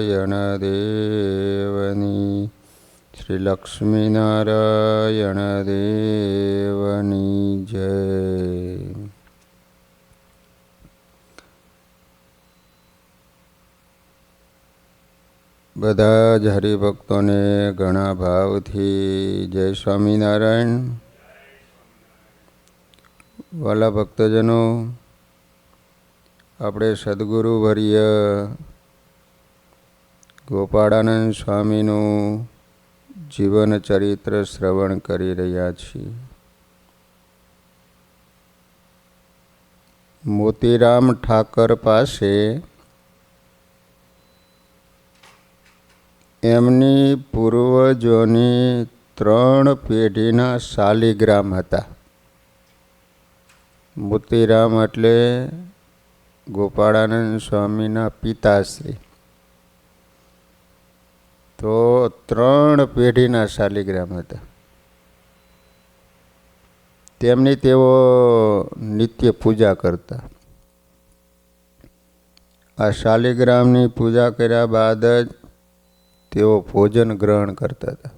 નારાયણ દેવની શ્રી લક્ષ્મીનારાયણ દેવની જય. બધા જ હરિભક્તોને ઘણા ભાવથી જય સ્વામિનારાયણ. વાલા ભક્તજનો, આપણે સદગુરુવર્ય ગોપાળાનંદ સ્વામીનું જીવન ચરિત્ર શ્રવણ કરી રહ્યા છીએ. મોતીરામ ઠાકર પાસે એમની પૂર્વજોની 3 પેઢીના શાલિગ્રામ હતા. મોતીરામ એટલે ગોપાળાનંદ સ્વામીના પિતાશ્રી. તો 3 પેઢીના શાલિગ્રામ હતા. તેમની તેઓ નિત્ય પૂજા કરતા. આ શાલિગ્રામની પૂજા કર્યા બાદ જ તેઓ ભોજન ગ્રહણ કરતા હતા.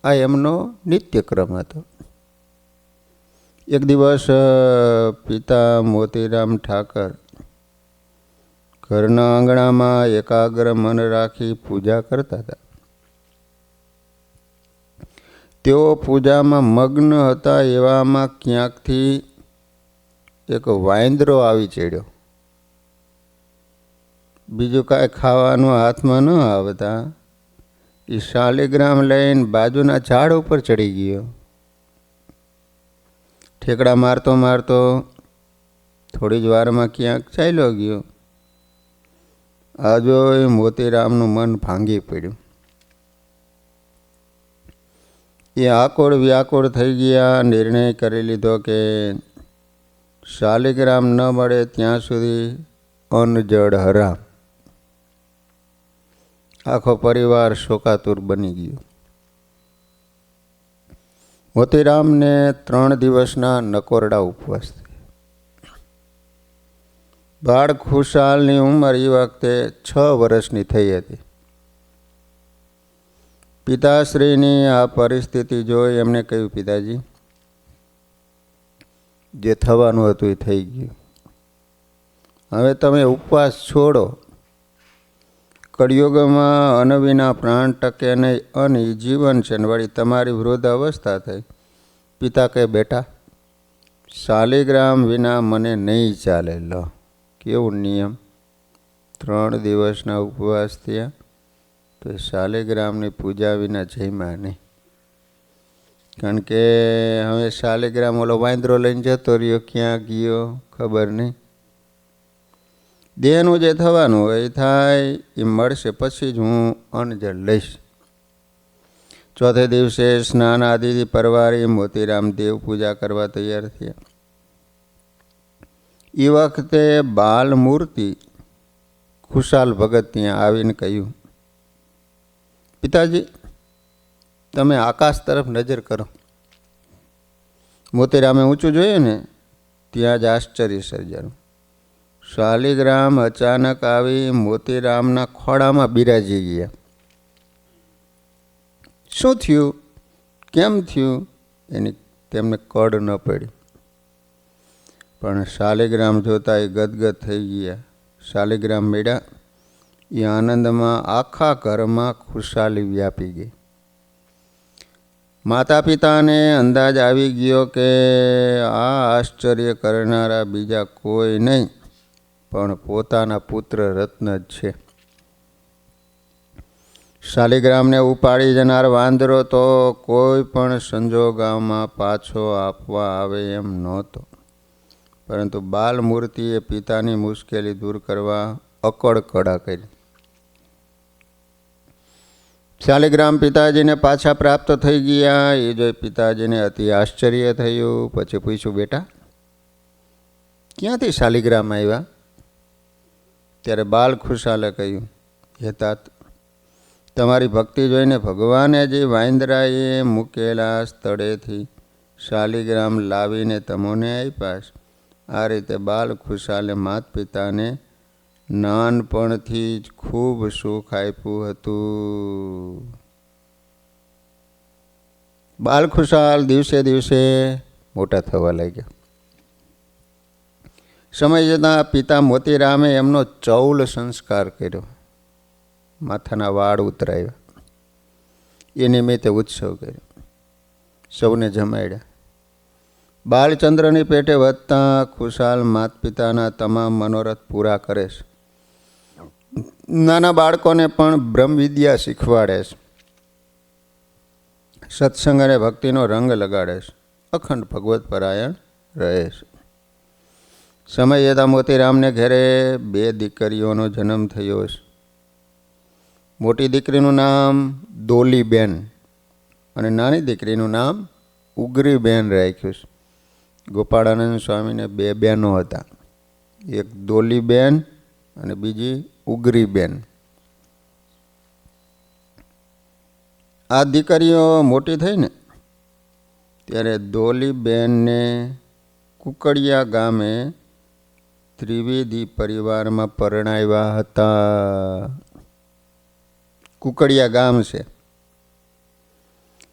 આ એમનો નિત્યક્રમ હતો. એક દિવસ પિતા મોતીરામ ઠાકર ઘરના આંગણામાં એકાગ્ર મન રાખી પૂજા કરતા હતા. તેઓ પૂજામાં મગ્ન હતા. એવામાં ક્યાંકથી એક વાંદરો આવી ચડ્યો. બીજું કાંઈ ખાવાનું હાથમાં ન આવતા એ શાલિગ્રામ લઈને બાજુના ઝાડ ઉપર ચડી ગયો. ઠેકડા મારતો મારતો થોડી જ વારમાં ક્યાંક ચાલ્યો ગયો. આ જોઈ મોતીરામનું મન ભાંગી પડ્યું. એ આકોળ વ્યાકોળ થઈ ગયા. નિર્ણય કરી લીધો કે શાલિગ્રામ ન મળે ત્યાં સુધી અન્ન જળ હરામ. આખો પરિવાર શોકાતુર બની ગયો. મોતીરામને 3 દિવસના નકોરડા ઉપવાસ થયા. બાળ ખુશાલની ઉંમર એ વખતે 6 વર્ષની થઈ હતી. પિતાશ્રીની આ પરિસ્થિતિ જોઈ એમને કહ્યું, પિતાજી, જે થવાનું હતું એ થઈ ગયું. હવે તમે ઉપવાસ છોડો. કળિયુગમાં અન્ન વિના પ્રાણ ટકે નહીં. અન્ન જીવન છે ને વળી તમારી વૃદ્ધ અવસ્થા થઈ. પિતા કહે, બેટા, શાલિગ્રામ વિના મને નહીં ચાલે. લો, કેવું નિયમ. 3 દિવસના ઉપવાસ થયા તો શાલિગ્રામની પૂજા વિના જમ્યા નહીં. કારણ કે હવે શાલિગ્રામ ઓલો વાંદરો લઈને જતો રહ્યો, ક્યાં ગયો ખબર નહીં. દેહનું જે થવાનું હોય એ થાય, એ મળશે પછી જ હું અન્નજળ લઈશ. ચોથે દિવસે સ્નાન આદિથી પરવારી મોતીરામ દેવ પૂજા કરવા તૈયાર થયા. એ વખતે બાલ મૂર્તિ ખુશાલ ભગત ત્યાં આવીને કહ્યું, પિતાજી, તમે આકાશ તરફ નજર કરો. મોતીરામે ઊંચું જોયું ને ત્યાં જ આશ્ચર્ય સર્જાયું. શાલિગ્રામ અચાનક આવી મોતીરામના ખોળામાં બિરાજી ગયા. શું થયું, કેમ થયું એની તેમને કડ ન પડી. પણ શાલિગ્રામ જોતા એ ગદગદ થઈ ગયા. શાલિગ્રામ મળ્યા એ આનંદમાં આખા ઘરમાં ખુશાલી વ્યાપી ગઈ. માતા પિતાને અંદાજ આવી ગયો કે આ આશ્ચર્ય કરનારા બીજા કોઈ નહીં પણ પોતાના પુત્ર રત્ન જ છે. શાલિગ્રામને ઉપાડી જનાર વાંદરો તો કોઈ પણ સંજોગોમાં પાછો આપવા આવે એમ નહોતો. પરંતુ બાલમૂર્તિએ પિતાની મુશ્કેલી દૂર કરવા અકળ કડા કરી. શાલિગ્રામ પિતાજીને પાછા પ્રાપ્ત થઈ ગયા. એ જોઈ પિતાજીને અતિ આશ્ચર્ય થયું. પછી પૂછ્યું, બેટા, ક્યાંથી શાલિગ્રામ આવ્યા? ત્યારે બાલ ખુશાલે કહ્યું, હે તાત, તમારી ભક્તિ જોઈને ભગવાને જે વાંદરાએ મૂકેલા સ્થળેથી શાલિગ્રામ લાવીને તમને આપ્યા. આ રીતે બાલ ખુશાલે માત પિતાને નાનપણથી જ ખૂબ સુખ આપ્યું હતું. બાલખુશાલ દિવસે દિવસે મોટા થવા લાગ્યા. સમય જતાં પિતા મોતીરામે એમનો ચૌલ સંસ્કાર કર્યો. માથાના વાળ ઉતરાવ્યા. એ નિમિત્તે ઉત્સવ કર્યો. સૌને જમાડ્યા. બાલચંદ્રની પેટે વધતા ખુશાલ માતા પિતાના તમામ મનોરથ પૂરા કરે છે. નાના બાળકોને પણ બ્રહ્મવિદ્યા શીખવાડે છે. સત્સંગ અને ભક્તિનો રંગ લગાડે છે. અખંડ ભગવત પરાયણ રહે છે. સમય જતાં મોતીરામને ઘરે 2 દીકરીઓનો જન્મ થયો છે. મોટી દીકરીનું નામ દોલીબેન અને નાની દીકરીનું નામ ઉગરીબેન રાખ્યું છે. ગોપાળાનંદ સ્વામીને 2 બહેનો હતા. એક દોલીબેન અને બીજી ઉગરીબેન. આ દીકરીઓ મોટી થઈ ને ત્યારે દોલીબેનને કુકડિયા ગામે ત્રિવેદી પરિવારમાં પરણાવ્યા હતા. કુકડિયા ગામ છે.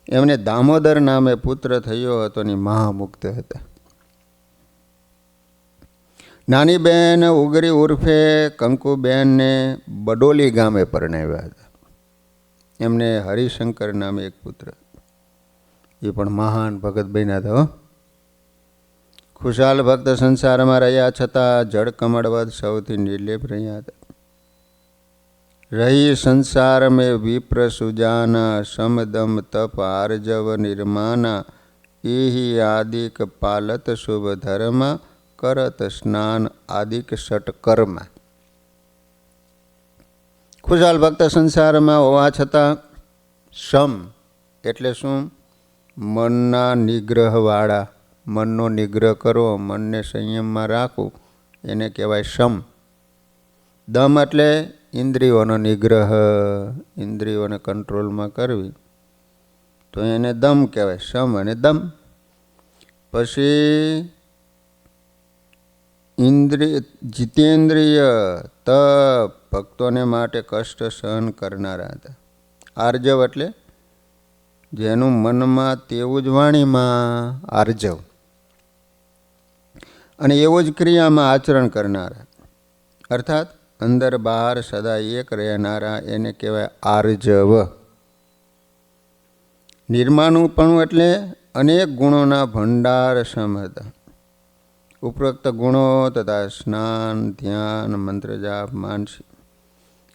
એમને દામોદર નામે પુત્ર થયો હતો ને મહામુક્ત હતા. નાની બહેન ઉગરી ઉર્ફે કંકુબેનને બડોલી ગામે પરણાવ્યા હતા. એમને હરિશંકર નામે એક પુત્ર. એ પણ મહાન ભગત બન્યા હતા. ખુશાલ ભક્ત સંસારમાં રહ્યા છતાં જળકમળવદ સૌથી નિર્લેપ રહ્યા હતા. રહી સંસાર મેં વિપ્ર સુજાના સમદમ તપ આર્જવ નિર્માના એહી આદિક પાલત શુભ ધર્મ કરત સ્નાન આદિક ષટકર્મ. ખુશાલ ભક્ત સંસારમાં હોવા છતાં સમ એટલે શું? મનના નિગ્રહવાળા. મનનો નિગ્રહ કરો, મનને સંયમમાં રાખવું, એને કહેવાય સમ. દમ એટલે ઇન્દ્રિયોનો નિગ્રહ, ઇન્દ્રિયોને કંટ્રોલમાં કરવી, તો એને દમ કહેવાય. સમ અને દમ. પછી જીતેન્દ્રિય તપ, ભક્તોને માટે કષ્ટ સહન કરનારા હતા. આર્જવ એટલે જેનું મનમાં તેવું જ વાણીમાં આર્જવ, અને એવું જ ક્રિયામાં આચરણ કરનારા, અર્થાત અંદર બહાર સદા એક રહેનારા, એને કહેવાય આર્જવ. નિર્માણુપણું એટલે અનેક ગુણોના ભંડાર સમ હતા. ઉપરોક્ત ગુણો તથા સ્નાન, ધ્યાન, મંત્ર જાપ, માનસિક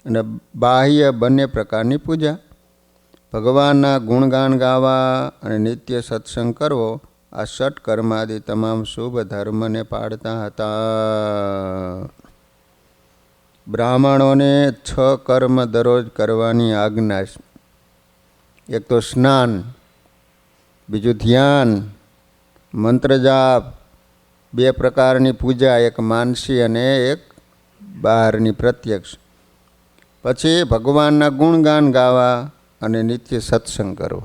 અને બાહ્ય બંને પ્રકારની પૂજા, ભગવાનના ગુણગાન ગાવા અને નિત્ય સત્સંગ કરવો, આ ષટકર્માદિ તમામ શુભ ધર્મને પાડતા હતા. બ્રાહ્મણોને 6 કર્મ દરરોજ કરવાની આજ્ઞા છે. એક તો સ્નાન, બીજું ધ્યાન, મંત્ર જાપ, 2 પ્રકારની પૂજા, એક માનસી અને એક બહારની પ્રત્યક્ષ. પછી ભગવાનના ગુણગાન ગાવા અને નિત્ય સત્સંગ કરવો.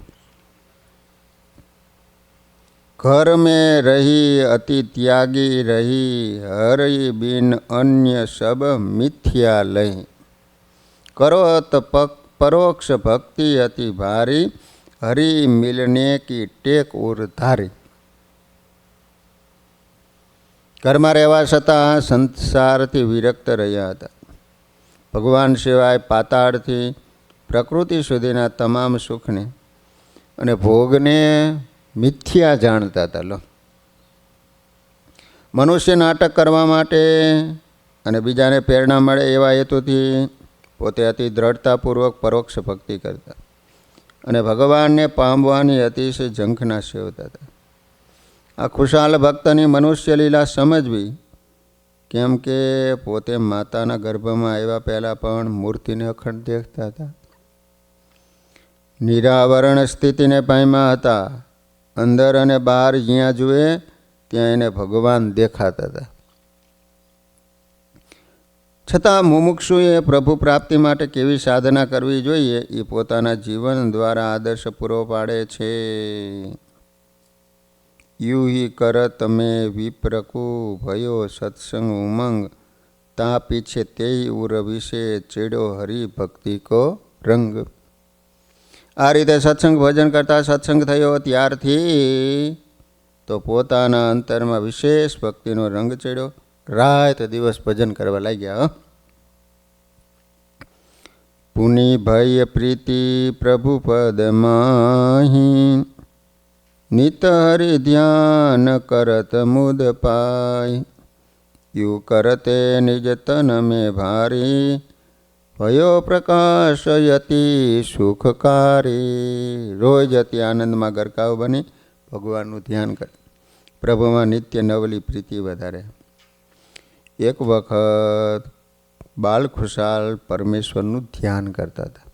ઘર મેં રહી અતિ ત્યાગી રહી, હરી બિન અન્ય સબ મિથ્યા લઈ, કરો તો પરોક્ષ ભક્તિ અતિ ભારી, હરી મિલને કી ટેક ઉર ધારી. ઘરમાં રહેવા છતાં સંસારથી વિરક્ત રહ્યા હતા. ભગવાન સિવાય પાતાળથી પ્રકૃતિ સુધીના તમામ સુખને અને ભોગને મિથ્યા જાણતા હતા. લો, મનુષ્ય નાટક કરવા માટે અને બીજાને પ્રેરણા મળે એવા હેતુથી પોતે અતિ દ્રઢતાપૂર્વક પરોક્ષ ભક્તિ કરતા અને ભગવાનને પામવાની અતિશય ઝંખના સેવતા હતા. આ ખુશાલ ભક્તની મનુષ્ય લીલા સમજવી, કેમ કે પોતે માતાના ગર્ભમાં આવ્યા પહેલાં પણ મૂર્તિને અખંડ દેખતા હતા. નિરાવરણ સ્થિતિને પામ્યા હતા. અંદર અને બહાર જ્યાં જુએ ત્યાં એને ભગવાન દેખાતા હતા. છતાં મુમુક્ષુએ પ્રભુ પ્રાપ્તિ માટે કેવી સાધના કરવી જોઈએ એ પોતાના જીવન દ્વારા આદર્શ પૂરો પાડે છે. યુ હિ કરત મેં વિપ્રકુ ભયો સત્સંગ ઉમંગ, તા પીછે તે ઉર વિશે ચેડ્યો હરિભક્તિ કો રંગ. આ રીતે સત્સંગ ભજન કરતા સત્સંગ થયો ત્યારથી તો પોતાના અંતરમાં વિશેષ ભક્તિનો રંગ ચડ્યો. રાત દિવસ ભજન કરવા લાગ્યા. પુનિ ભય પ્રીતિ પ્રભુ પદ માહી નિત હરિ ધ્યાન કરત મુદ પાય. યુ કરતે નિજ તન મેં ભારી ભયો પ્રકાશયતિ સુખકારી. રોજ અતિ આનંદમાં ગરકાવ બની ભગવાનનું ધ્યાન કરે. પ્રભુમાં નિત્ય નવલી પ્રીતિ વધારે. એક વખત બાલ ખુશાલ પરમેશ્વરનું ધ્યાન કરતા હતા.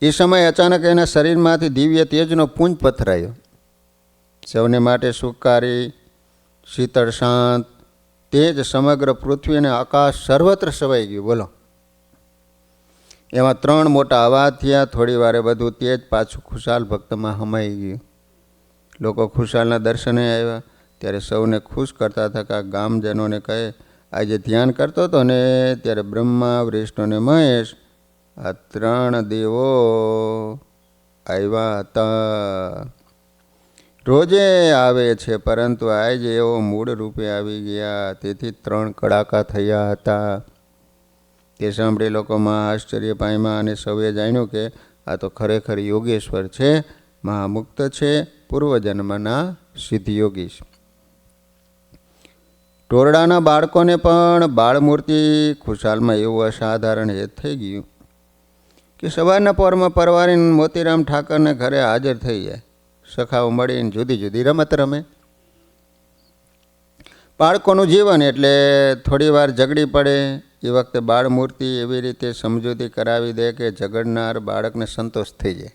એ સમયે અચાનક એના શરીરમાંથી દિવ્ય તેજનો પુંજ પથરાયો. સૌને માટે સુખકારી, શીતળ, શાંત તેજ સમગ્ર પૃથ્વી અને આકાશ સર્વત્ર છવાઈ ગયું. બોલો, એમાં 3 મોટા અવાજ થયા. થોડી વારે બધું તેજ પાછું ખુશાલ ભક્તમાં હમાઈ ગયું. લોકો ખુશાલના દર્શને આવ્યા ત્યારે સૌને ખુશ કરતા હતા. કે ગામજનોને કહે, આજે ધ્યાન કરતો હતો ને ત્યારે બ્રહ્મા, વિષ્ણુ અને મહેશ આ 3 દેવો આવ્યા હતા. રોજે આવે છે, પરંતુ આજે એવો મૂળ રૂપે આવી ગયા, તેથી 3 કડાકા થયા હતા. તે સાંભળી લોકોમાં આશ્ચર્ય પામ્યા અને સૌએ જાણ્યું કે આ તો ખરેખર યોગેશ્વર છે, મહામુક્ત છે, પૂર્વજન્મના સિદ્ધયોગી છે. ટોરડાના બાળકોને પણ બાળમૂર્તિ ખુશાલમાં એવું અસાધારણ હેત થઈ ગયું કે સવારના પોરમાં પરવારીને મોતીરામ ઠાકરને ઘરે હાજર થઈ જાય. સખાઓ મળીને જુદી જુદી રમત રમે. બાળકોનું જીવન એટલે થોડી વાર ઝઘડી પડે. એ વખતે બાળમૂર્તિ એવી રીતે સમજૂતી કરાવી દે કે ઝઘડનાર બાળકને સંતોષ થઈ જાય.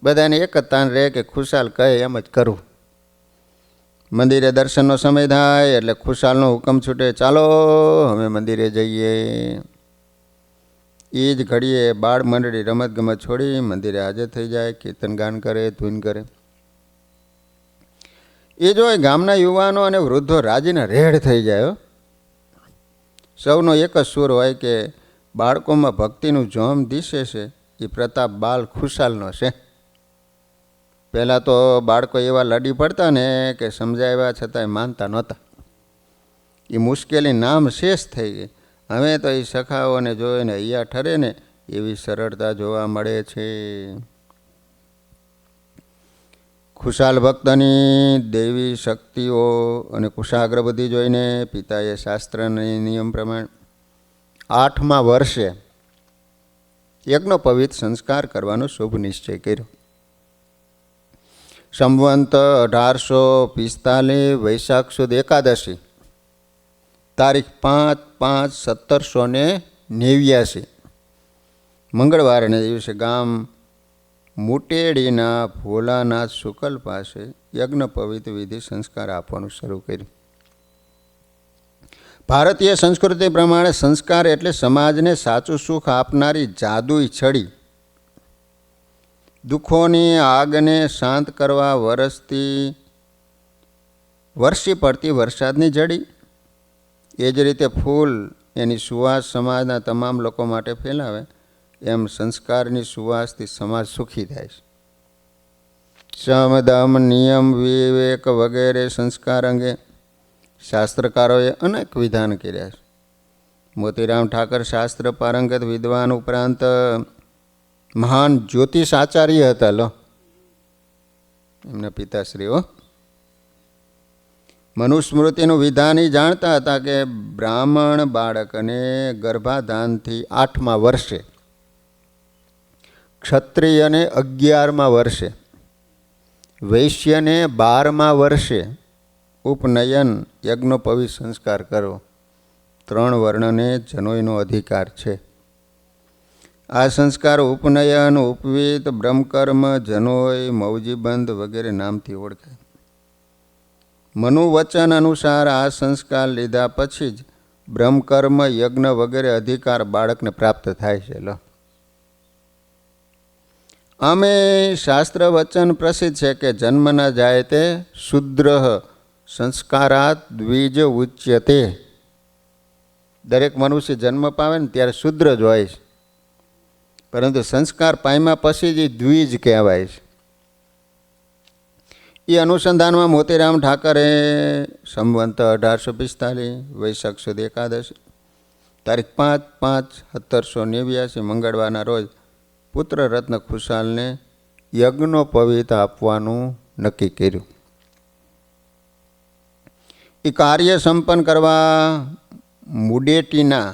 બધાને એક જ તાન રહે કે ખુશાલ કહે એમ જ કરવું. મંદિરે દર્શનનો સમય થાય એટલે ખુશાલનો હુકમ છૂટે, ચાલો અમે મંદિરે જઈએ. એ જ ઘડીએ બાળ મંડળી રમત ગમત છોડી મંદિરે હાજર થઈ જાય. કીર્તન ગાન કરે, ધૂન કરે. એ જોઈ ગામના યુવાનો અને વૃદ્ધો રાજીના રેડ થઈ જાય. સૌનો એક જ સૂર હોય કે બાળકોમાં ભક્તિનું જોમ દિશે છે એ પ્રતાપ બાલ ખુશાલનો છે. પહેલાં તો બાળકો એવા લડી પડતા ને કે સમજાવ્યા છતાંય માનતા નહોતા. એ મુશ્કેલી નામ શેષ થઈ ગઈ. હવે તો એ સખાઓને જોઈને અહીંયા ઠરે ને એવી સરળતા જોવા મળે છે. ખુશાલ ભક્તની દૈવી શક્તિઓ અને કુશાગ્ર બુદ્ધિ જોઈને પિતાએ શાસ્ત્રના નિયમ પ્રમાણે 8મા વર્ષે યજ્ઞોપવિત સંસ્કાર કરવાનો શુભ નિશ્ચય કર્યો. સંવંત 1845 વૈશાખ સુદ એકાદશી તારીખ 5/5/1789 મંગળવારને દિવસે ગામ મુટેડીના ભોલાનાથ શુકલ પાસે યજ્ઞોપવિત વિધિ સંસ્કાર આપવાનું શરૂ કર્યું. ભારતીય સંસ્કૃતિ પ્રમાણે સંસ્કાર એટલે સમાજને સાચું સુખ આપનારી જાદુઈ છડી. દુઃખોની આગને શાંત કરવા વરસી પડતી વરસાદની જડી. એ જ રીતે ફૂલ એની સુવાસ સમાજના તમામ લોકો માટે ફેલાવે, એમ સંસ્કારની સુવાસથી સમાજ સુખી થાય છે. સમ, દમ, નિયમ, વિવેક વગેરે સંસ્કાર અંગે શાસ્ત્રકારોએ અનેક વિધાન કર્યા છે. મોતીરામ ઠાકર શાસ્ત્ર પારંગત વિદ્વાન ઉપરાંત મહાન જ્યોતિષ આચાર્ય હતા. લો, એમના પિતાશ્રીઓ મનુસ્મૃતિનું વિધાન જાણતા હતા કે બ્રાહ્મણ બાળકને ગર્ભાધાનથી 8મા વર્ષે, ક્ષત્રિયને 11મા વર્ષે, વૈશ્યને 12મા વર્ષે ઉપનયન યજ્ઞોપવિત સંસ્કાર કરો. 3 વર્ણને જનોઈનો અધિકાર છે. આ સંસ્કાર ઉપનયન, ઉપવીત, બ્રહ્મકર્મ, જનોઈ, મૌજીબંધ વગેરે નામથી ઓળખાય. મનુવચન અનુસાર આ સંસ્કાર લીધા પછી જ બ્રહ્મકર્મ, યજ્ઞ વગેરે અધિકાર બાળકને પ્રાપ્ત થાય છે. લો, આમે શાસ્ત્ર વચન પ્રસિદ્ધ છે કે જન્મ ન જાય તે શુદ્ર સંસ્કારાત દ્વિજ ઉચ્યતે. દરેક મનુષ્ય જન્મ પામે ને ત્યારે શુદ્ર જ હોય છે, પરંતુ સંસ્કાર પામ્યા પછી જ દ્વિજ કહેવાય છે. એ અનુસંધાનમાં મોતીરામ ઠાકરે સંવંત 1845 વૈશાખ સુદ એકાદશી તારીખ 5/5/1789 મંગળવારના રોજ પુત્ર રત્ન ખુશાલને યજ્ઞોપવિત આપવાનું નક્કી કર્યું. એ કાર્ય સંપન્ન કરવા મુડેટીના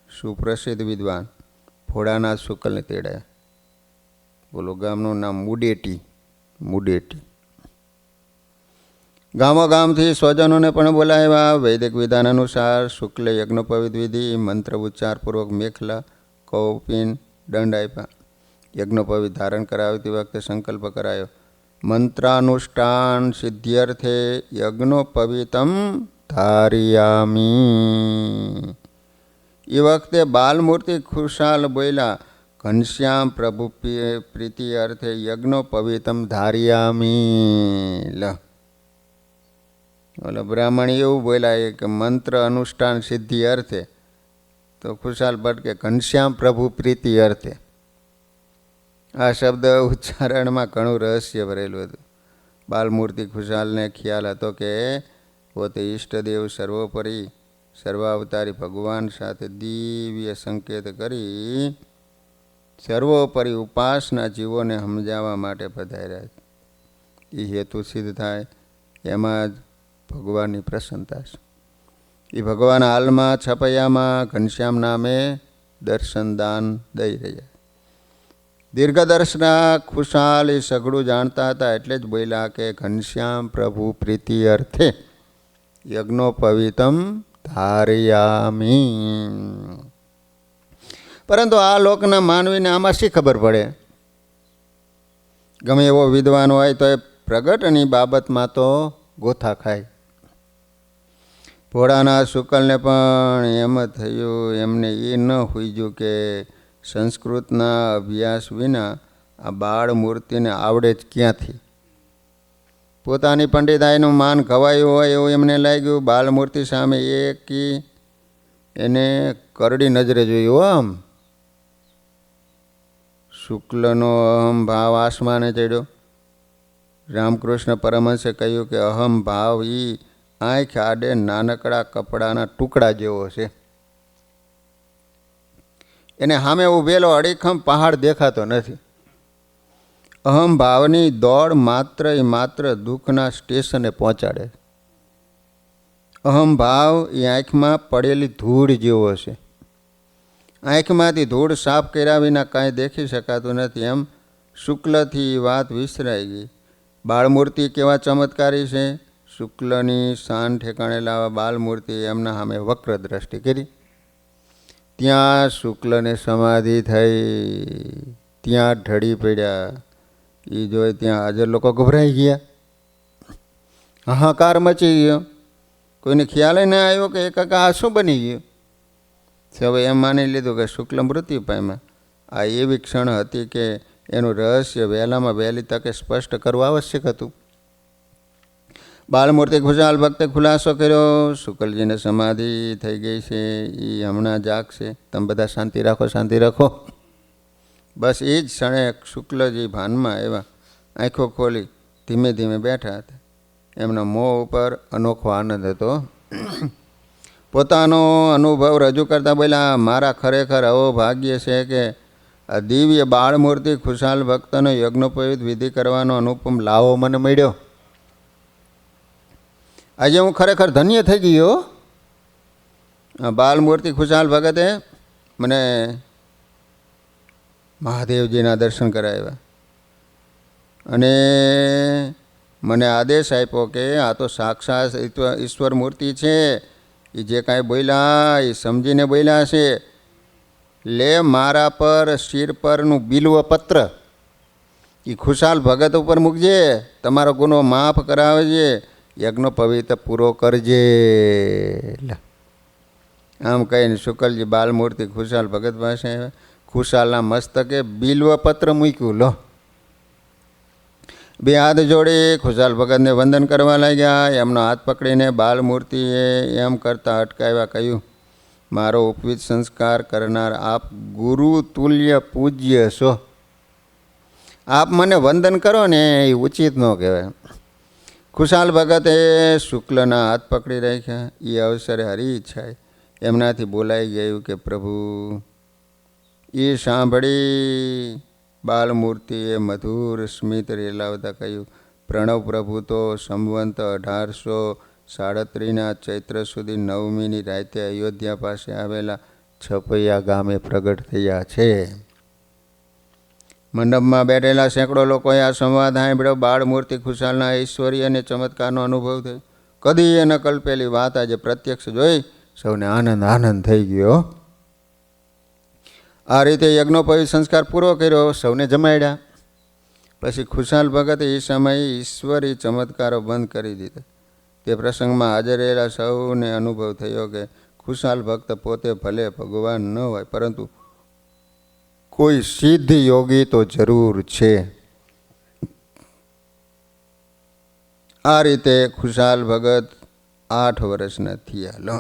સુપ્રસિદ્ધ વિદ્વાન ભોળાનાથ શુક્લને તેડાયા. બોલો, ગામનું નામ મુડેટી. ગામો ગામથી સ્વજનોને પણ બોલાવ્યા. વૈદિક વિધાન અનુસાર શુક્લે યજ્ઞોપવિત વિધિ મંત્ર ઉચ્ચારપૂર્વક મેખલા, કૌપિન, દંડ આપ્યા. યજ્ઞોપવિત ધારણ કરાવતી વખતે સંકલ્પ કરાયો, મંત્રાનુષ્ઠાન સિદ્ધ્યર્થે યજ્ઞોપવિતમ ધારયામી. એ વખતે બાલમૂર્તિ ખુશાલ બોલ્યા, ઘનશ્યામ પ્રભુ પ્રીતિ અર્થે યજ્ઞોપવિતમ ધારયામી. ઓલો બ્રાહ્મણ એવું બોલાય કે મંત્ર અનુષ્ઠાન સિદ્ધિ અર્થે, તો ખુશાલ ભટ્ટ કે ઘનશ્યામ પ્રભુ પ્રીતિ અર્થે. આ શબ્દ ઉચ્ચારણમાં ઘણું રહસ્ય ભરેલું હતું. બાલમૂર્તિ ખુશાલને ખ્યાલ હતો કે પોતે ઈષ્ટદેવ સર્વોપરી સર્વાવતારી ભગવાન સાથે દિવ્ય સંકેત કરી સર્વોપરી ઉપાસના જીવોને સમજાવવા માટે પધાર્યા. એ હેતુ સિદ્ધ થાય એમાં જ ભગવાનની પ્રસન્નતા છે. એ ભગવાન હાલમાં છપૈયામાં ઘનશ્યામ નામે દર્શન દાન દઈ રહ્યા. દીર્ઘદર્શના ખુશાલ એ સઘળું જાણતા હતા, એટલે જ બોલ્યા કે ઘનશ્યામ પ્રભુ પ્રીતિ અર્થે યજ્ઞોપવિતમ ધારયામી. પરંતુ આ લોકના માનવીને આમાં શી ખબર પડે? ગમે એવો વિદ્વાન હોય તો એ પ્રગટની બાબતમાં તો ગોથા ખાય. ભોળાનાથ શુક્લને પણ એમ થયું, એમને એ ન સૂઝ્યું કે સંસ્કૃતના અભ્યાસ વિના આ બાળ મૂર્તિને આવડે જ ક્યાંથી. પોતાની પંડિતાઈનું માન ખવાયું હોય એવું એમને લાગ્યું. બાલમૂર્તિ સામે એને કરડી નજરે જોયું. આમ શુક્લનો અહમ ભાવ આસમાને ચડ્યો. રામકૃષ્ણ પરમહંસે કહ્યું કે અહમ ભાવ એ આંખ આડે નાનકડા કપડાના ટુકડા જેવો છે. એને સામે ઉભેલો અડીખમ પહાડ દેખાતો નથી. અહમ ભાવની દોડ માત્ર દુઃખના સ્ટેશને પહોંચાડે. અહમ ભાવ એ આંખમાં પડેલી ધૂળ જેવો છે. આંખમાંથી ધૂળ સાફ કર્યા વિના કાંઈ દેખી શકાતું નથી. એમ શુક્લથી વાત વિસરાઈ ગઈ. બાળમૂર્તિ કેવા ચમત્કારી છે. શુક્લની શાન ઠેકાણે લાવવા બાલમૂર્તિ એમના સામે વક્ર દ્રષ્ટિ કરી. ત્યાં શુક્લને સમાધિ થઈ. ત્યાં ઢળી પડ્યા. એ જોઈ ત્યાં હાજર લોકો ગભરાઈ ગયા. હાહાકાર મચી ગયો. કોઈને ખ્યાલ ન આવ્યો કે કાકા આ શું બની ગયું. હવે એમ માની લીધું કે શુક્લ મૃત્યુ પામ્યા. આ એવી ક્ષણ હતી કે એનું રહસ્ય વહેલામાં વહેલી તકે સ્પષ્ટ કરવું આવશ્યક હતું. બાલમૂર્તિ ખુશાલ ભક્તે ખુલાસો કર્યો, શુક્લજીને સમાધિ થઈ ગઈ છે, એ હમણાં જાગશે, તમે બધા શાંતિ રાખો. બસ એ જ ક્ષણે શુક્લજી ભાનમાં એવા આંખો ખોલી ધીમે ધીમે બેઠા હતા. એમના મોં ઉપર અનોખો આનંદ હતો. પોતાનો અનુભવ રજૂ કરતા બોલ્યા, મારા ખરેખર આવો ભાગ્ય છે કે આ દિવ્ય બાળમૂર્તિ ખુશાલ ભક્તનો યજ્ઞોપવિત વિધિ કરવાનો અનુપમ લાવો મને મળ્યો. આજે હું ખરેખર ધન્ય થઈ ગયો. બાલમૂર્તિ ખુશાલ ભગતે મને મહાદેવજીના દર્શન કરાવ્યા અને મને આદેશ આપ્યો કે આ તો સાક્ષાત ઈશ્વર મૂર્તિ છે. એ જે કાંઈ બોલ્યા એ સમજીને બોલ્યા છે. લે મારા પર શિર પરનું બિલ્વ પત્ર એ ખુશાલ ભગત ઉપર મૂકજે, તમારો ગુનો માફ કરાવજે, યજ્ઞોપવિત પૂરો કરજે. આમ કહીને શુક્લજી બાલમૂર્તિ ખુશાલ ભગત પાસે ખુશાલના મસ્તકે બિલ્વ પત્ર મૂક્યું. લો, બે હાથ જોડી ખુશાલ ભગતને વંદન કરવા લાગ્યા. એમનો હાથ પકડીને બાલમૂર્તિએ એમ કરતાં અટકાવ્યા. કહ્યું, મારો ઉપવિત સંસ્કાર કરનાર આપ ગુરુ તુલ્ય પૂજ્ય છો. આપ મને વંદન કરો ને એ ઉચિત ન કહેવાય. ખુશાલ ભગતે શુક્લના હાથ પકડી રાખ્યા. એ અવસરે હરી ઈચ્છાએ એમનાથી બોલાઈ ગયું કે પ્રભુ. એ સાંભળી બાલમૂર્તિએ મધુર સ્મિત રેલાવતા કહ્યું, પ્રણવ પ્રભુ તો સંવંત 1837 ચૈત્ર સુધી 9મીની રાતે અયોધ્યા પાસે આવેલા છપૈયા ગામે પ્રગટ થયા છે. મંડપમાં બેઠેલા સેંકડો લોકોએ આ સંવાદ સાંભળ્યો. બાળમૂર્તિ ખુશાલના ઐશ્વર્ય અને ચમત્કારનો અનુભવ થયો. કદી ન કલ્પેલી વાત આજે પ્રત્યક્ષ જોઈ સૌને આનંદ થઈ ગયો. આ રીતે યજ્ઞોપવિત સંસ્કાર પૂરો કર્યો. સૌને જમાડ્યા. પછી ખુશાલ ભગતે એ સમયે ઈશ્વરી ચમત્કારો બંધ કરી દીધા. તે પ્રસંગમાં હાજર રહેલા સૌને અનુભવ થયો કે ખુશાલ ભક્ત પોતે ભલે ભગવાન ન હોય, પરંતુ કોઈ સિદ્ધ યોગી તો જરૂર છે. આ રીતે ખુશાલ ભગત 8 વર્ષના થયા.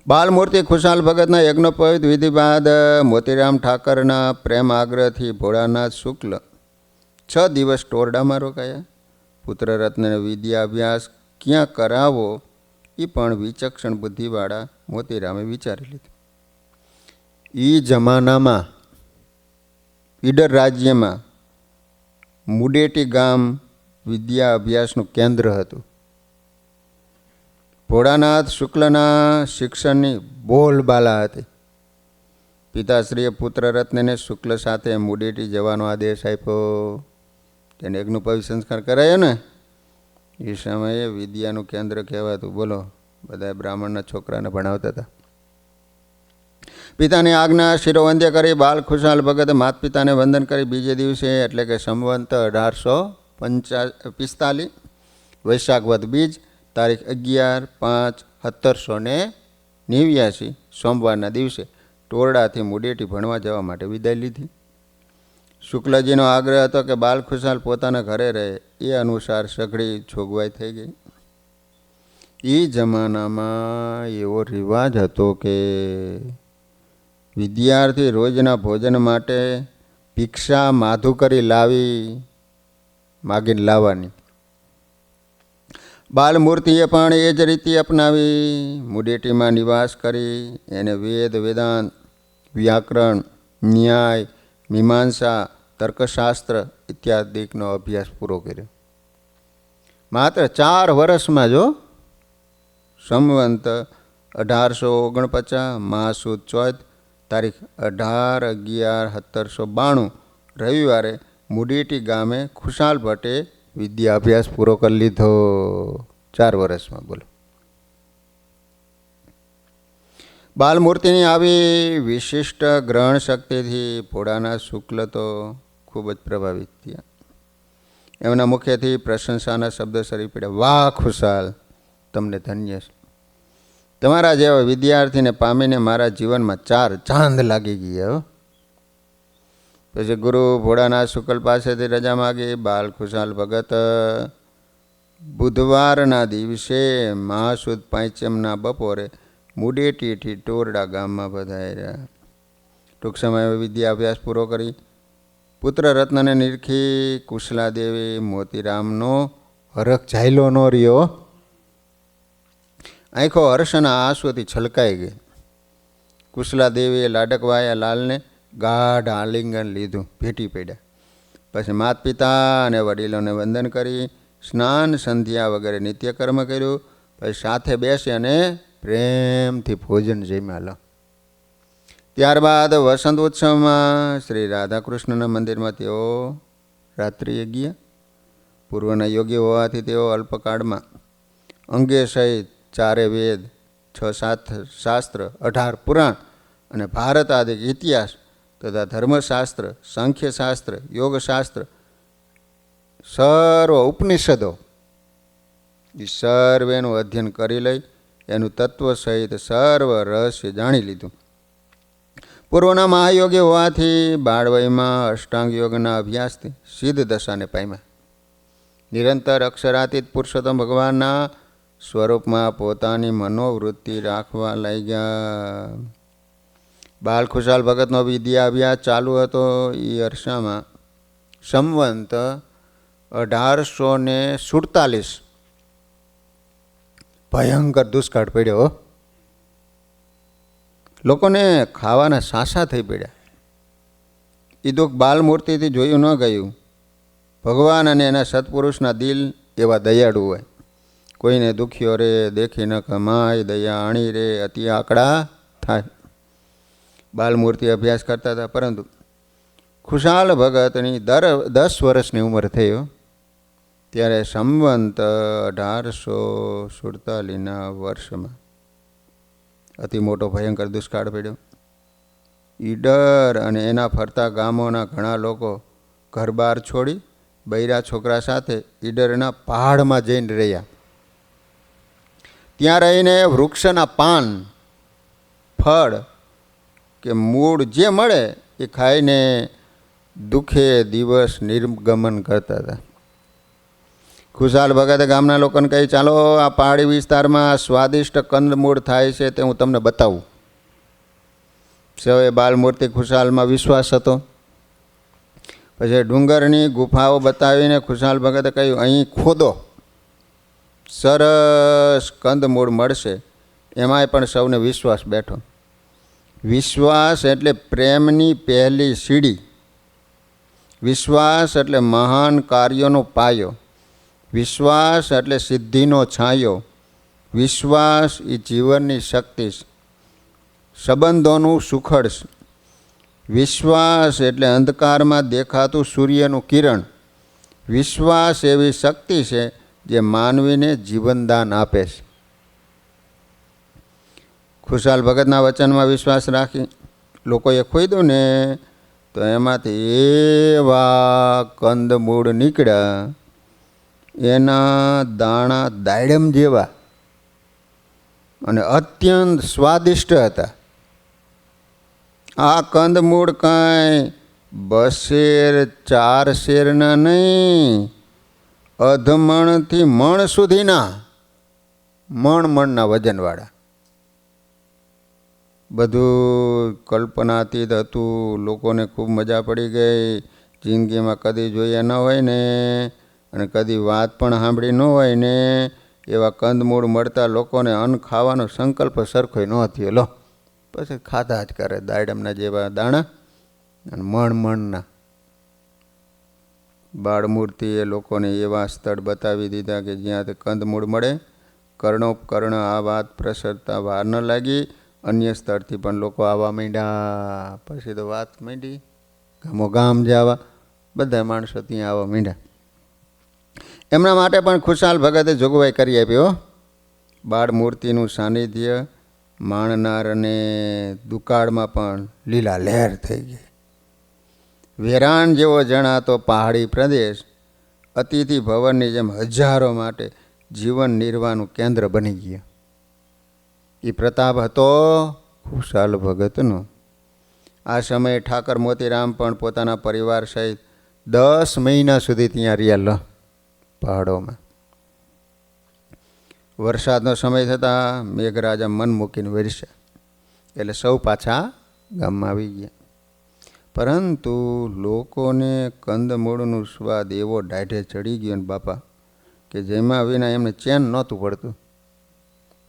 બાલમૂર્તિ ખુશાલ ભગતના યજ્ઞોપવિત વિધિ બાદ મોતીરામ ઠાકરના પ્રેમ આગ્રહથી ભોળાનાથ શુક્લ 6 દિવસ ટોરડામાં રોકાયા. પુત્રરત્નને વિદ્યા અભ્યાસ ક્યાં કરાવો એ પણ વિચક્ષણ બુદ્ધિવાળા મોતીરામે વિચારી લીધું. એ જમાનામાં ઈડર રાજ્યમાં મુડેટી ગામ વિદ્યા અભ્યાસનું કેન્દ્ર હતું. ભોળાનાથ શુક્લના શિક્ષણની બોલબાલા હતી. પિતાશ્રીએ પુત્રરત્નને શુક્લ સાથે મુડેટી જવાનો આદેશ આપ્યો. તેને યજ્ઞોપવિત સંસ્કાર કરાયો ને એ સમયે વિદ્યાનું કેન્દ્ર કહેવાતું. બોલો, બધા બ્રાહ્મણના છોકરાને ભણાવતા હતા. પિતાની આજ્ઞા શિરોવંદ્ય કરી બાલ ખુશાલ ભગતે માતા પિતાને વંદન કરી બીજે દિવસે એટલે કે સંવંત 1845 વૈશાખ વદ બીજ તારીખ 11/5/1789 સોમવારના દિવસે ટોરડાથી મુડેટી ભણવા જવા માટે વિદાય લીધી. શુક્લજીનો આગ્રહ હતો કે બાલ ખુશાલ પોતાના ઘરે રહે. એ અનુસાર સઘળી જોગવાઈ થઈ ગઈ. એ જમાનામાં એવો રિવાજ હતો કે વિદ્યાર્થી રોજના ભોજન માટે ભિક્ષા માધુકરી માગીને લાવવાની. બાલમૂર્તિએ પણ એ જ રીતિ અપનાવી. મુડેટીમાં નિવાસ કરી એને વેદ, વેદાંત, વ્યાકરણ, ન્યાય, મીમાંસા, તર્કશાસ્ત્ર ઇત્યાદિનો અભ્યાસ પૂરો કર્યો. માત્ર 4 વર્ષમાં જો સંવંત 1849 માસુદ ચોથ તારીખ 18/11/1792 રવિવારે મુડેટી ગામે ખુશાલ ભટ્ટે વિદ્યા અભ્યાસ પૂરો કરી લીધો. 4 વર્ષમાં. બોલો. બાલમૂર્તિની આવી વિશિષ્ટ ગ્રહણ શક્તિથી ભોળાનાથ શુક્લ તો ખૂબ જ પ્રભાવિત થયા. એમના મુખેથી પ્રશંસાના શબ્દ સરી પડ્યા. વાહ ખુશાલ, તમને ધન્ય છે. તમારા જેવા વિદ્યાર્થીને પામીને મારા જીવનમાં 4 ચાંદ લાગી ગયા. પછી ગુરુ ભોળાનાથ શુક્લ પાસેથી રજા માગી. બાલ ખુશાલ ભગત બુધવારના દિવસે મહાસુદ પાંચમના બપોરે મુડેટીથી ટોરડા ગામમાં પધાર્યા. ટૂંક સમયમાં વિદ્યા અભ્યાસ પૂરો કરી પુત્રરત્નને નિરખી કુશલાદેવી મોતીરામનો હરખ ઝાયલો ન રહ્યો. આંખો હર્ષના આંસુથી છલકાઈ ગઈ. કુશલાદેવીએ લાડકવાયા લાલને ગાઢ આલિંગન લીધું, ભેટી પડ્યા. પછી માતા પિતા અને વડીલોને વંદન કરી સ્નાન સંધ્યા વગેરે નિત્યકર્મ કર્યું. પછી સાથે બેસી અને પ્રેમથી ભોજન જમ્યા લો. ત્યારબાદ વસંત ઉત્સવમાં શ્રી રાધાકૃષ્ણના મંદિરમાં તેઓ રાત્રિએ ગયા. પૂર્વના યોગી હોવાથી તેઓ અલ્પકાળમાં અંગે સહિત 4 વેદ, 6-7 શાસ્ત્ર, 18 પુરાણ અને ભારત આદિ ઇતિહાસ તથા ધર્મશાસ્ત્ર, સાંખ્યશાસ્ત્ર, યોગશાસ્ત્ર, સર્વ ઉપનિષદો એ સર્વેનું અધ્યયન કરી લઈ એનું તત્વ સહિત સર્વ રહસ્ય જાણી લીધું. પૂર્વના મહાયોગી હોવાથી બાળવયમાં અષ્ટાંગ યોગના અભ્યાસથી સિદ્ધ દશાને પામ્યા. નિરંતર અક્ષરાતીત પુરુષોત્તમ ભગવાનના સ્વરૂપમાં પોતાની મનોવૃત્તિ રાખવા લાગ્યા. બાલ ખુશાલ ભગતનો વિદ્યા અભ્યાસ ચાલુ હતો. એ અરસામાં સંવંત 1847 ભયંકર દુષ્કાળ પડ્યો. લોકોને ખાવાના સાસા થઈ પડ્યા. એ દુઃખ બાલમૂર્તિથી જોયું ન ગયું. ભગવાન અને એના સત્પુરુષના દિલ એવા દયાળુ હોય. કોઈને દુખ્યો રે દેખી ન કમાય, દયા આણી રે અતિ આકડા થાય. બાલમૂર્તિ અભ્યાસ કરતા હતા, પરંતુ ખુશાલ ભગતની 10 વર્ષની ઉંમર થયો ત્યારે સંવંત 1847ના વર્ષમાં અતિ મોટો ભયંકર દુષ્કાળ પડ્યો. ઈડર અને એના ફરતા ગામોના ઘણા લોકો ઘરબાર છોડી બૈરા છોકરા સાથે ઈડરના પહાડમાં જઈને રહ્યા. ત્યાં રહીને વૃક્ષના પાન, ફળ કે મૂળ જે મળે એ ખાઈને દુઃખે દિવસ નિર્ગમન કરતા હતા. ખુશાલ ભગતે ગામના લોકોને કહી, ચાલો આ પહાડી વિસ્તારમાં સ્વાદિષ્ટ કંદમૂળ થાય છે તે હું તમને બતાવું. સૌએ બાલમૂર્તિ ખુશાલમાં વિશ્વાસ હતો. પછી ડુંગરની ગુફાઓ બતાવીને ખુશાલ ભગતે કહ્યું, અહીં ખોદો, સરસ કંદમૂળ મળશે. એમાંય પણ સૌને વિશ્વાસ બેઠો. વિશ્વાસ એટલે પ્રેમની પહેલી સીડી. વિશ્વાસ એટલે મહાન કાર્યોનો પાયો. વિશ્વાસ એટલે સિદ્ધિનો છાંયો. વિશ્વાસ એ જીવનની શક્તિ, સંબંધોનું સુખડ. વિશ્વાસ એટલે અંધકારમાં દેખાતું સૂર્યનું કિરણ. વિશ્વાસ એવી શક્તિ છે જે માનવીને જીવનદાન આપે છે. ખુશાલ ભગતના વચનમાં વિશ્વાસ રાખી લોકોએ ખોદ્યું ને તો એમાંથી એવા કંદમૂળ નીકળ્યા, એના દાણા દાડમ જેવા અને અત્યંત સ્વાદિષ્ટ હતા. આ કંદમૂળ કાંઈ 2 શેર 4 શેરના નહીં, અધમણથી મણ સુધીના મણના વજનવાળા. બધું કલ્પનાતીત હતું. લોકોને ખૂબ મજા પડી ગઈ. જિંદગીમાં કદી જોયા ન હોય ને અને કદી વાત પણ સાંભળી ન હોય ને એવા કંદમૂળ મળતા લોકોને અન્ન ખાવાનો સંકલ્પ સરખો ન થયો. લો પછી ખાધા જ કરે દાડમના જેવા દાણા અને મણના. બાળમૂર્તિએ લોકોને એવા સ્થળ બતાવી દીધા કે જ્યાં તે કંદમૂળ મળે. કર્ણોપકર્ણ આ વાત પ્રસરતા વાર ન લાગી. અન્ય સ્થળથી પણ લોકો આવવા માંડ્યા. પછી તો વાત માંડી ગામો ગામ જવા, બધા માણસો ત્યાં આવવા માંડ્યા. એમના માટે પણ ખુશાલ ભગતે જોગવાઈ કરી આપ્યો. બાળમૂર્તિનું સાનિધ્ય માણનારને દુકાળમાં પણ લીલા લહેર થઈ ગઈ. વેરાન જેવો જણાતો પહાડી પ્રદેશ અતિથિ ભવનની જેમ હજારો માટે જીવન નિર્વાહનું કેન્દ્ર બની ગયા. એ પ્રતાપ હતો ખુશાલ ભગતનો. આ સમયે ઠાકર મોતીરામ પણ પોતાના પરિવાર સહિત 10 મહિના સુધી ત્યાં રહ્યા પહાડોમાં. વરસાદનો સમય થતાં મેઘરાજા મન મૂકીને વરસ્યા એટલે સૌ પાછા ગામમાં આવી ગયા. પરંતુ લોકોને કંદમૂળનું સ્વાદ એવો દાઢે ચડી ગયો ને બાપા કે જેમાં વિના એમને ચેન નહોતું પડતું.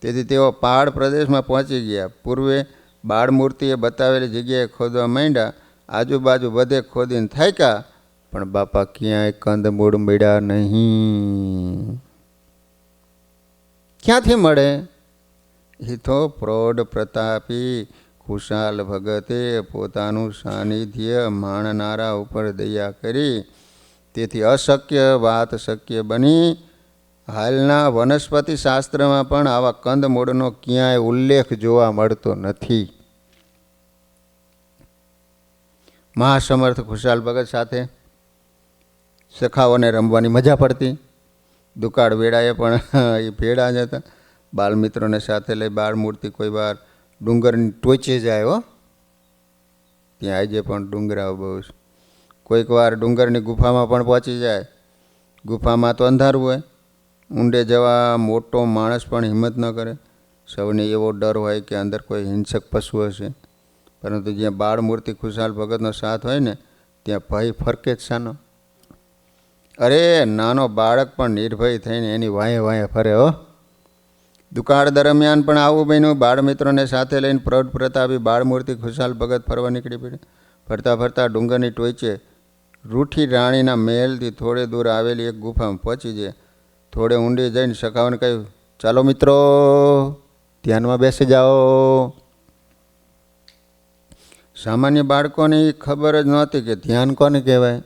તેથી તેઓ પહાડ પ્રદેશમાં પહોંચી ગયા. પૂર્વે બાળમૂર્તિએ બતાવેલી જગ્યાએ ખોદવા માંડ્યા. આજુબાજુ બધે ખોદીને થાક્યા, પણ બાપા ક્યાંય કંદમૂળ મળ્યા નહીં. ક્યાંથી મળે? એ તો પ્રૌઢ પ્રતાપી ખુશાલ ભગતે પોતાનું સાનિધ્ય માણનારા ઉપર દયા કરી. તેથી અશક્ય વાત શક્ય બની. હાલના વનસ્પતિ શાસ્ત્રમાં પણ આવા કંદમૂળનો ક્યાંય ઉલ્લેખ જોવા મળતો નથી. મહાસમર્થ ખુશાલ ભગત સાથે સખાઓને રમવાની મજા પડતી. દુકાળ વેળાએ પણ એ ભેળા જ હતા. બાળમિત્રોને સાથે લઈ બાળમૂર્તિ કોઈ વાર ડુંગરની ટોચે જાય ત્યાં આજે પણ ડુંગરાઓ બહુ છે. કોઈક વાર ડુંગરની ગુફામાં પણ પહોંચી જાય. ગુફામાં તો અંધારું હોય, ઊંડે જવા મોટો માણસ પણ હિંમત ન કરે. સૌને એવો ડર હોય કે અંદર કોઈ હિંસક પશુ હશે. પરંતુ જ્યાં બાળમૂર્તિ ખુશાલ ભગતનો સાથ હોય ને ત્યાં ભય ફરકે જ શાનો. અરે નાનો બાળક પણ નિર્ભય થઈને એની વાંહે વાંહે ફરે હો. દુકાળ દરમિયાન પણ આવું બન્યું. બાળમિત્રોને સાથે લઈને પ્રૌઢ પ્રતાપી બાળમૂર્તિ ખુશાલ ભગત ફરવા નીકળી પડે. ફરતા ફરતા ડુંગરની ટોચે રૂઠી રાણીના મહેલથી થોડે દૂર આવેલી એક ગુફામાં પહોંચી જાય. થોડે ઊંડી જઈને સખાઓને કહ્યું, ચાલો મિત્રો ધ્યાનમાં બેસી જાઓ. સામાન્ય બાળકોને એ ખબર જ નહોતી કે ધ્યાન કોને કહેવાય,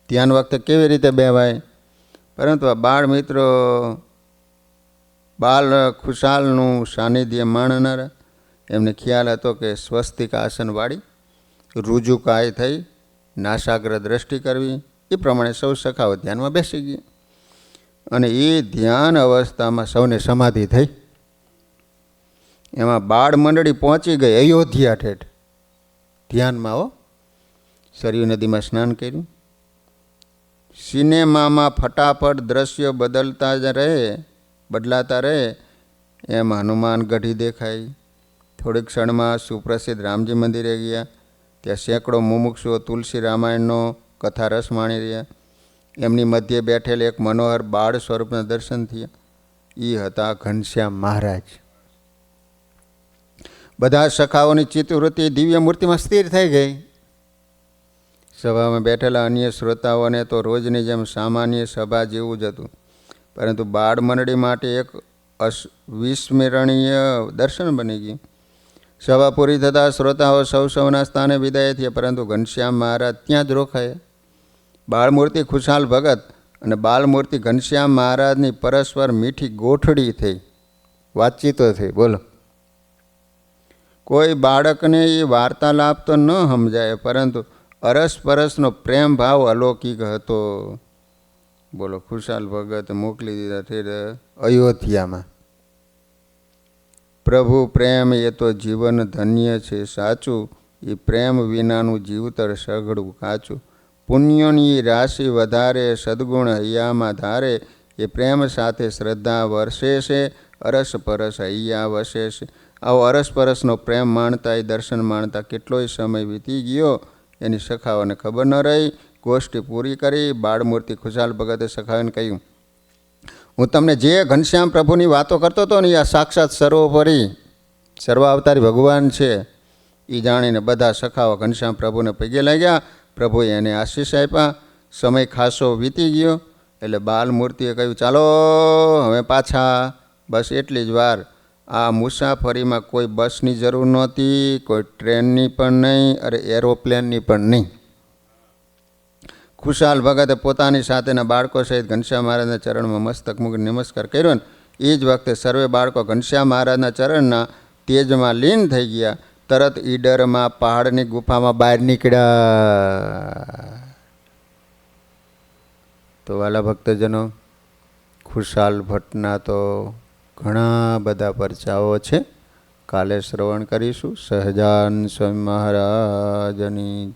ધ્યાન વખતે કેવી રીતે બેવાય. પરંતુ આ બાળ મિત્રો બાલ ખુશાલનું સાનિધ્ય માણનારા એમને ખ્યાલ હતો કે સ્વસ્તિક આસનવાળી રુજુકાય થઈ નાસાગ્ર દ્રષ્ટિ કરવી. એ પ્રમાણે સૌ સખાઓ ધ્યાનમાં બેસી ગયા અને એ ધ્યાન અવસ્થામાં સૌને સમાધિ થઈ. એમાં બાળ મંડળી પહોંચી ગઈ અયોધ્યા ઠેઠ ધ્યાનમાં. હો, સરયુ નદીમાં સ્નાન કર્યું. સિનેમામાં ફટાફટ દ્રશ્યો બદલાતા રહે એમ હનુમાન ગઢી દેખાય. થોડીક ક્ષણમાં સુપ્રસિદ્ધ રામજી મંદિરે ગયા. ત્યાં સેંકડો મુમુક્ષુઓ તુલસી રામાયણનો કથા રસ માણી રહ્યા. એમની મધ્યે બેઠેલ એક મનોહર બાળ સ્વરૂપના દર્શન થયા. એ હતા ઘનશ્યામ મહારાજ. બધા સખાઓની ચિત્તવૃત્તિ દિવ્ય મૂર્તિમાં સ્થિર થઈ ગઈ. સભામાં બેઠેલા અન્ય શ્રોતાઓને તો રોજની જેમ સામાન્ય સભા જેવું જ હતું. પરંતુ બાળ મંડળી માટે એક અવિસ્મરણીય દર્શન બની ગયું. સભા પૂરી થતાં શ્રોતાઓ સૌના સ્થાને વિદાય થયા. પરંતુ ઘનશ્યામ મહારાજ ત્યાં જ રોકાયા. બાળમૂર્તિ ખુશાલ ભગત અને બાલમૂર્તિ ઘનશ્યામ મહારાજની પરસ્પર મીઠી ગોઠડી થઈ, વાતચીતો થઈ. બોલો, કોઈ બાળકને એ વાર્તાલાપ તો ન સમજાય, પરંતુ અરસપરસનો પ્રેમ ભાવ અલૌકિક હતો. બોલો, ખુશાલ ભગત મોકલી દીધા ઠેર અયોધ્યામાં. પ્રભુ પ્રેમ એ તો જીવન ધન્ય છે સાચું, એ પ્રેમ વિનાનું જીવતર સઘળું કાચું. પુણ્યોની રાશિ વધારે, સદગુણ હૈયામાં ધારે, એ પ્રેમ સાથે શ્રદ્ધા વર્ષે છે, અરસપરસ હૈયા વસે છે. આવો અરસપરસનો પ્રેમ માણતા એ દર્શન માણતા કેટલોય સમય વીતી ગયો. એની સખાઓને ખબર ન રહી. ગોષ્ઠી પૂરી કરી. બાળમૂર્તિ ખુશાલ ભગતે સખાઓને કહ્યું, હું તમને જે ઘનશ્યામ પ્રભુની વાતો કરતો હતો ને આ સાક્ષાત સર્વોપરી સર્વાવતારી ભગવાન છે. એ જાણીને બધા સખાઓ ઘનશ્યામ પ્રભુને પગે લાગ્યા. પ્રભુએ એને આશીષ આપ્યા. સમય ખાસો વીતી ગયો એટલે બાલમૂર્તિએ કહ્યું, ચાલો હવે પાછા. બસ એટલી જ વાર. આ મુસાફરીમાં કોઈ બસની જરૂર નહોતી, કોઈ ટ્રેનની પણ નહીં, અરે એરોપ્લેનની પણ નહીં. ખુશાલ ભગતે પોતાની સાથેના બાળકો સહિત ઘનશ્યામ મહારાજના ચરણમાં મસ્તક મૂકી નમસ્કાર કર્યો ને એ જ વખતે સર્વે બાળકો ઘનશ્યામ મહારાજના ચરણના તેજમાં લીન થઈ ગયા. તરત ઈડરમાં પહાડની ગુફામાં બહાર નીકળ્યા. તો વાલા ભક્તજનો, ખુશાલ ભટ્ટના તો ઘણા બધા પરચાઓ છે. કાલે શ્રવણ કરીશું. સહજાન સ્વામી મહારાજની